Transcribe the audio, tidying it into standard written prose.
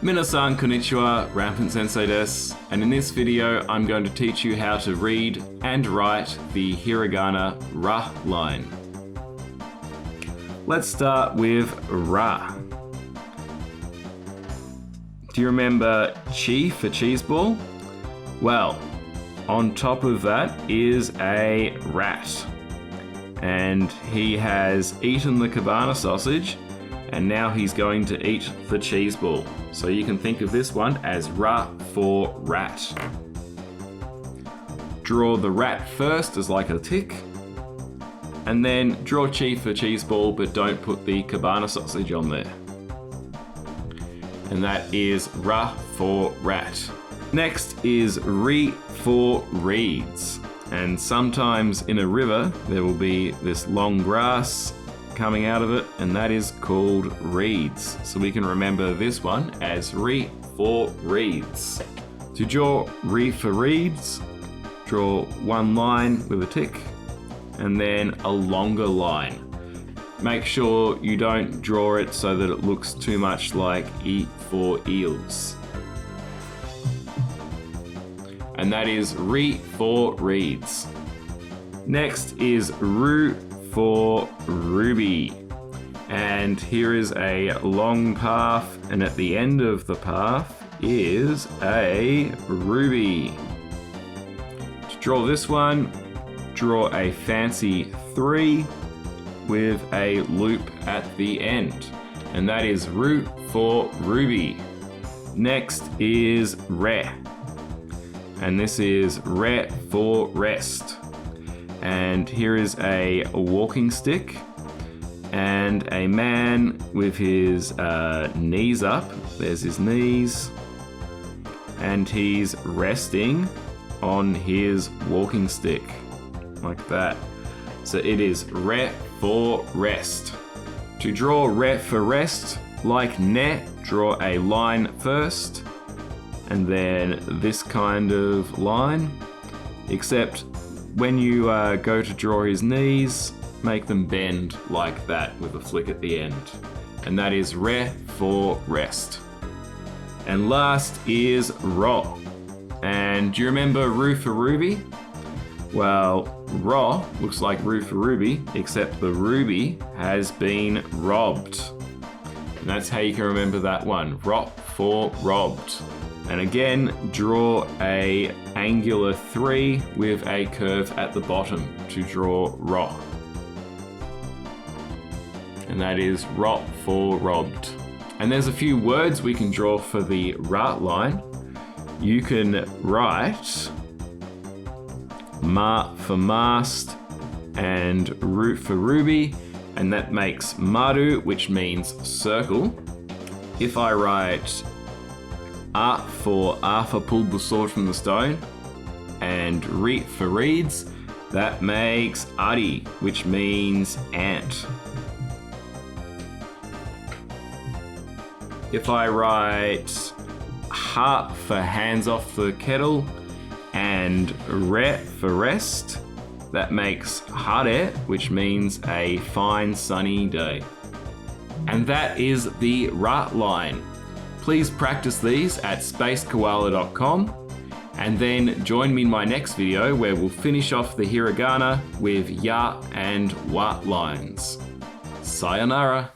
Minasan konnichiwa, Rampant Sensei desu, and in this video I'm going to teach you how to read and write the hiragana ra line. Let's start with ra. Do you remember chi for cheese ball? Well, on top of that is a rat, and he has eaten the cabana sausage and now he's going to eat the cheese ball. So you can think of this one as ra for rat. Draw the rat first as like a tick, and then draw chi for cheese ball, but don't put the cabana sausage on there. And that is ra for rat. Next is re for reeds. And sometimes in a river there will be this long grass coming out of it, and that is called reeds. So we can remember this one as re for reeds. To draw re for reeds, draw one line with a tick and then a longer line. Make sure you don't draw it so that it looks too much like e for eels. And that is re for reeds. Next is ru for ruby. And here is a long path, and at the end of the path is a ruby. To draw this one, draw a fancy 3 with a loop at the end, and that is ru for ruby. Next is re, and this is re for rest. And here is a walking stick and a man with his knees up. There's his knees, and he's resting on his walking stick like that. So it is re for rest. To draw re for rest, like ne, draw a line first and then this kind of line, except when you go to draw his knees, make them bend like that with a flick at the end. And that is re for rest. And last is ro. And do you remember ru for ruby? Well, ro looks like ru for ruby, except the ruby has been robbed. And that's how you can remember that one, ro for robbed. And again, draw a angular 3 with a curve at the bottom to draw ro. And that is ro for robbed. And there's a few words we can draw for the ra line. You can write ma for mast and ru for ruby, and that makes maru, which means circle. If I write a for Arthur pulled the sword from the stone, and re for reeds, that makes ari, which means ant. If I write ha for hands off the kettle and re for rest, that makes hare, which means a fine sunny day. And that is the ra line. Please practice these at spacekoala.com, and then join me in my next video where we'll finish off the hiragana with ya and wa lines. Sayonara.